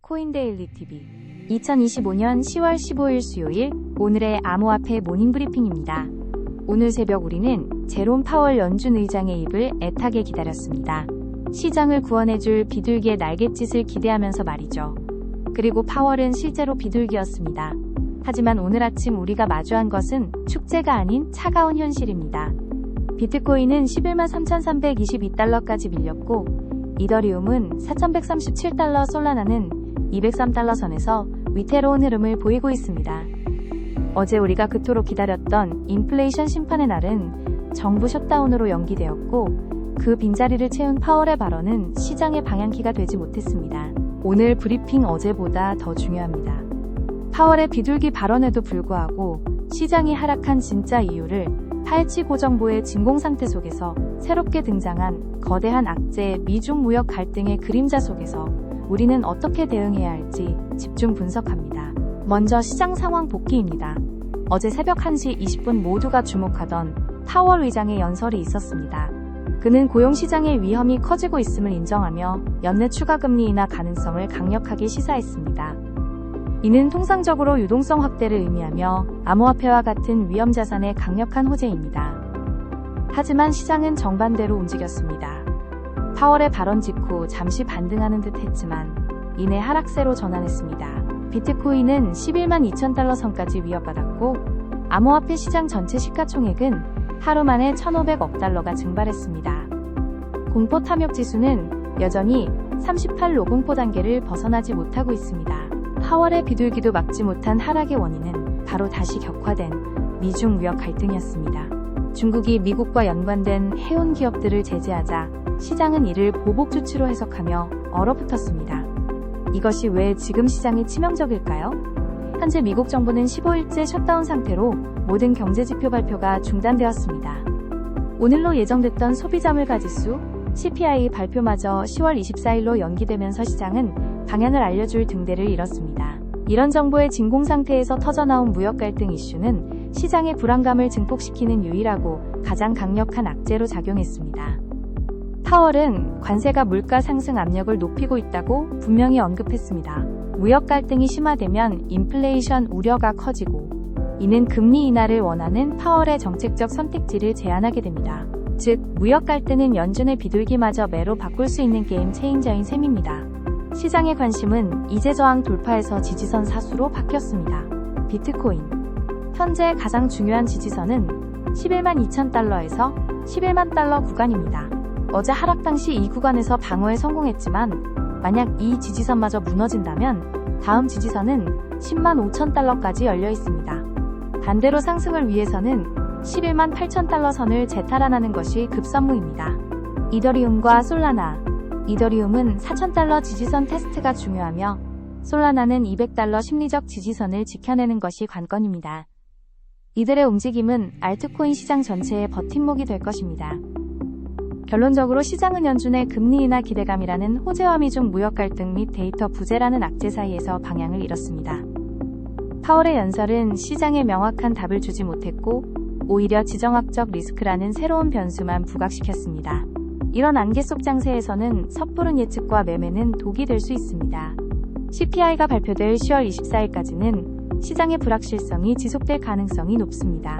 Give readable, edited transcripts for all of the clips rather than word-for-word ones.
코인데일리 TV 2025년 10월 15일 수요일 오늘의 암호화폐 모닝브리핑입니다. 오늘 새벽 우리는 제롬 파월 연준 의장의 입을 애타게 기다렸습니다. 시장을 구원해줄 비둘기의 날갯짓을 기대하면서 말이죠. 그리고 파월은 실제로 비둘기였습니다. 하지만 오늘 아침 우리가 마주한 것은 축제가 아닌 차가운 현실입니다. 비트코인은 11만 3,322달러까지 밀렸고 이더리움은 4,137달러, 솔라나는 203달러 선에서 위태로운 흐름을 보이고 있습니다. 어제 우리가 그토록 기다렸던 인플레이션 심판의 날은 정부 셧다운으로 연기되었고 그 빈자리를 채운 파월의 발언은 시장의 방향키가 되지 못했습니다. 오늘 브리핑 어제보다 더 중요합니다. 파월의 비둘기 발언에도 불구하고 시장이 하락한 진짜 이유를 파헤치고 정부의 진공상태 속에서 새롭게 등장한 거대한 악재, 미중 무역 갈등의 그림자 속에서 우리는 어떻게 대응해야 할지 집중 분석합니다. 먼저 시장 상황 복귀입니다. 어제 새벽 1시 20분 모두가 주목하던 파월 의장의 연설이 있었습니다. 그는 고용시장의 위험이 커지고 있음을 인정하며 연내 추가 금리 인하 가능성을 강력하게 시사했습니다. 이는 통상적으로 유동성 확대를 의미하며 암호화폐와 같은 위험자산의 강력한 호재입니다. 하지만 시장은 정반대로 움직였습니다. 파월의 발언 직후 잠시 반등하는 듯 했지만 이내 하락세로 전환했습니다. 비트코인은 11만 2천 달러 선까지 위협받았고 암호화폐 시장 전체 시가총액은 하루 만에 1,500억 달러가 증발했습니다. 공포 탐욕 지수는 여전히 38 로공포 단계를 벗어나지 못하고 있습니다. 파월의 비둘기도 막지 못한 하락의 원인은 바로 다시 격화된 미중 무역 갈등이었습니다. 중국이 미국과 연관된 해운 기업들을 제재하자 시장은 이를 보복 조치로 해석하며 얼어붙었습니다. 이것이 왜 지금 시장에 치명적일까요? 현재 미국 정부는 15일째 셧다운 상태로 모든 경제지표 발표가 중단되었습니다. 오늘로 예정됐던 소비자 물가지수 CPI 발표마저 10월 24일로 연기되면서 시장은 방향을 알려줄 등대를 잃었습니다. 이런 정부의 진공상태에서 터져나온 무역 갈등 이슈는 시장의 불안감을 증폭시키는 유일하고 가장 강력한 악재로 작용했습니다. 파월은 관세가 물가 상승 압력을 높이고 있다고 분명히 언급했습니다. 무역 갈등이 심화되면 인플레이션 우려가 커지고 이는 금리 인하를 원하는 파월의 정책적 선택지를 제한하게 됩니다. 즉, 무역 갈등은 연준의 비둘기마저 매로 바꿀 수 있는 게임 체인저인 셈입니다. 시장의 관심은 이제 저항 돌파에서 지지선 사수로 바뀌었습니다. 비트코인 현재 가장 중요한 지지선은 11만 2천 달러에서 11만 달러 구간입니다. 어제 하락 당시 이 구간에서 방어에 성공했지만 만약 이 지지선마저 무너진다면 다음 지지선은 10만 5천 달러까지 열려 있습니다. 반대로 상승을 위해서는 11만 8천 달러 선을 재탈환하는 것이 급선무입니다. 이더리움과 솔라나 이더리움은 4,000달러 지지선 테스트가 중요하며 솔라나는 200달러 심리적 지지선을 지켜내는 것이 관건입니다. 이들의 움직임은 알트코인 시장 전체의 버팀목이 될 것입니다. 결론적으로 시장은 연준의 금리 인하 기대감이라는 호재와 미중 무역 갈등 및 데이터 부재라는 악재 사이에서 방향을 잃었습니다. 파월의 연설은 시장에 명확한 답을 주지 못했고 오히려 지정학적 리스크라는 새로운 변수만 부각시켰습니다. 이런 안개 속 장세에서는 섣부른 예측과 매매는 독이 될 수 있습니다. CPI가 발표될 10월 24일까지는 시장의 불확실성이 지속될 가능성이 높습니다.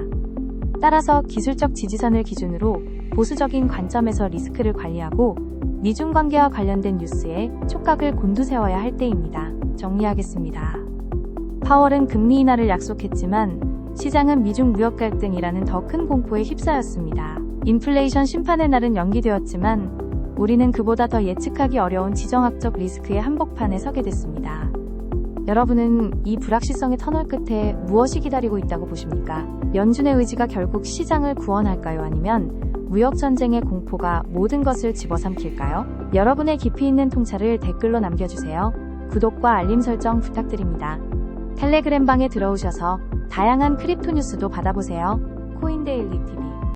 따라서 기술적 지지선을 기준으로 보수적인 관점에서 리스크를 관리하고 미중 관계와 관련된 뉴스에 촉각을 곤두세워야 할 때입니다. 정리하겠습니다. 파월은 금리 인하를 약속했지만 시장은 미중 무역 갈등이라는 더 큰 공포에 휩싸였습니다. 인플레이션 심판의 날은 연기되었지만 우리는 그보다 더 예측하기 어려운 지정학적 리스크의 한복판에 서게 됐습니다. 여러분은 이 불확실성의 터널 끝에 무엇이 기다리고 있다고 보십니까? 연준의 의지가 결국 시장을 구원할까요? 아니면 무역전쟁의 공포가 모든 것을 집어삼킬까요? 여러분의 깊이 있는 통찰을 댓글로 남겨주세요. 구독과 알림 설정 부탁드립니다. 텔레그램 방에 들어오셔서 다양한 크립토 뉴스도 받아보세요. 코인데일리 TV